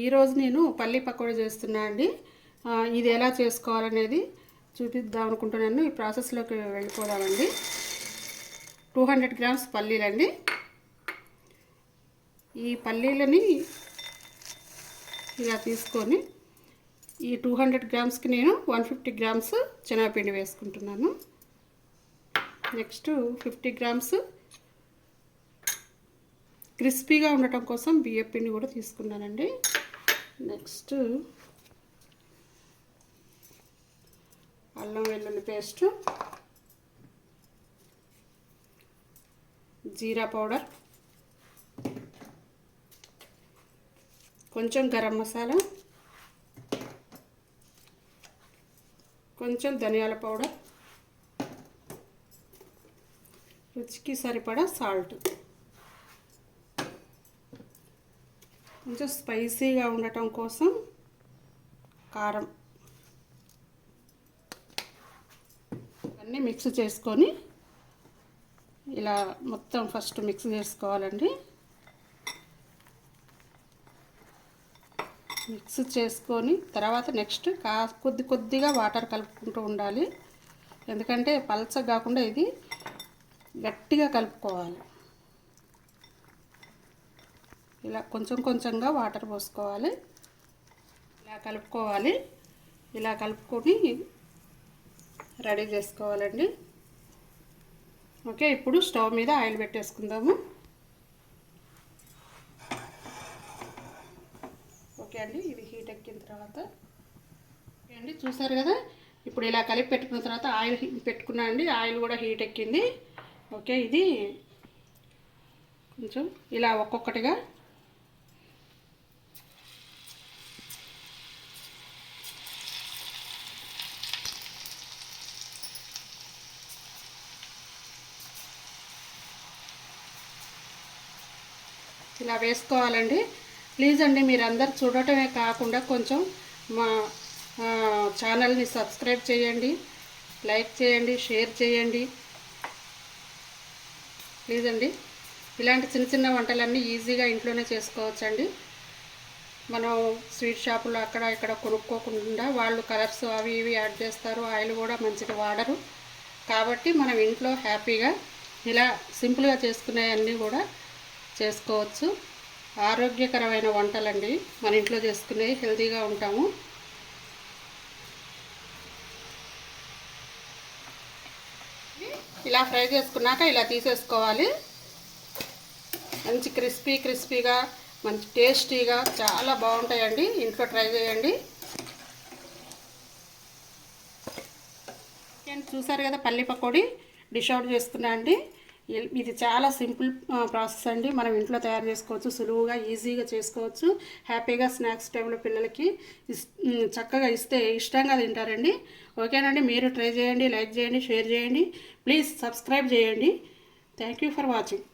ఈరోజు నేను పల్లి పకోడీ చేస్తున్నా అండి. ఇది ఎలా చేసుకోవాలనేది చూపిద్దాం అనుకుంటున్నాను. ఈ ప్రాసెస్లోకి వెళ్ళిపోదామండి. 200 గ్రామ్స్ పల్లీలండి. ఈ పల్లీలని ఇలా తీసుకొని ఈ 200 గ్రామ్స్కి నేను 150 గ్రామ్స్ శనగపిండి వేసుకుంటున్నాను. నెక్స్ట్ 50 గ్రామ్స్ క్రిస్పీగా ఉండటం కోసం బియ్యం పిండి కూడా తీసుకున్నానండి. నెక్స్ట్ అల్లం వెల్లుల్లి పేస్ట్, జీరా పౌడర్, కొంచెం గరం మసాలా, కొంచెం ధనియాల పౌడర్, రుచికి సరిపడా సాల్ట్, కొంచెం స్పైసీగా ఉండటం కోసం కారం అన్నీ మిక్స్ చేసుకొని ఇలా మొత్తం ఫస్ట్ మిక్స్ చేసుకోవాలండి. మిక్స్ చేసుకొని తర్వాత నెక్స్ట్ కొద్దిగా వాటర్ కలుపుకుంటూ ఉండాలి. ఎందుకంటే పల్చగా కాకుండా ఇది గట్టిగా కలుపుకోవాలి. ఇలా కొంచెంగా వాటర్ పోసుకోవాలి. ఇలా కలుపుకొని రెడీ చేసుకోవాలండి. ఓకే, ఇప్పుడు స్టవ్ మీద ఆయిల్ పెట్టేసుకుందాము. ఓకే అండి, ఇది హీట్ ఎక్కిన తర్వాత ఓకే అండి, చూసారు కదా. ఇప్పుడు ఇలా కలిపి పెట్టుకున్న తర్వాత ఆయిల్ పెట్టుకున్నా అండి. ఆయిల్ కూడా హీట్ ఎక్కింది. ఓకే, ఇది కొంచెం ఇలా ఒక్కొక్కటిగా ఇలా వేసుకోవాలండి. ప్లీజ్ అండి, మీరు అందరు చూడటమే కాకుండా కొంచెం మా ఛానల్ని సబ్స్క్రైబ్ చేయండి, లైక్ చేయండి, షేర్ చేయండి. ప్లీజ్ అండి. ఇలాంటి చిన్న వంటలన్నీ ఈజీగా ఇంట్లోనే చేసుకోవచ్చండి. మనం స్వీట్ షాపులో అక్కడ ఇక్కడ కొనుక్కోకుండా వాళ్ళు కలర్స్ అవి ఇవి యాడ్ చేస్తారు, ఆయిల్ కూడా మంచిగా వాడరు. కాబట్టి మనం ఇంట్లో హ్యాపీగా ఇలా సింపుల్గా చేసుకునేవన్నీ కూడా చేసుకోవచ్చు. ఆరోగ్యకరమైన వంటలండి మన ఇంట్లో చేసుకునే, హెల్తీగా ఉంటాము. ఇలా ఫ్రై చేసుకున్నాక ఇలా తీసేసుకోవాలి. మంచి క్రిస్పీగా మంచి టేస్టీగా చాలా బాగుంటాయండి. ఇంట్లో ట్రై చేయండి. చూసారు కదా, పల్లి పకోడీ డిష్ అవుట్ చేసుకున్నా అండి. ఇది చాలా సింపుల్ ప్రాసెస్ అండి. మనం ఇంట్లో తయారు చేసుకోవచ్చు, సులువుగా ఈజీగా చేసుకోవచ్చు. హ్యాపీగా స్నాక్స్ టైంలో పిల్లలకి చక్కగా ఇస్తే ఇష్టంగా తింటారండి. ఓకేనండి, మీరు ట్రై చేయండి, లైక్ చేయండి, షేర్ చేయండి, ప్లీజ్ సబ్స్క్రైబ్ చేయండి. Thank you for watching.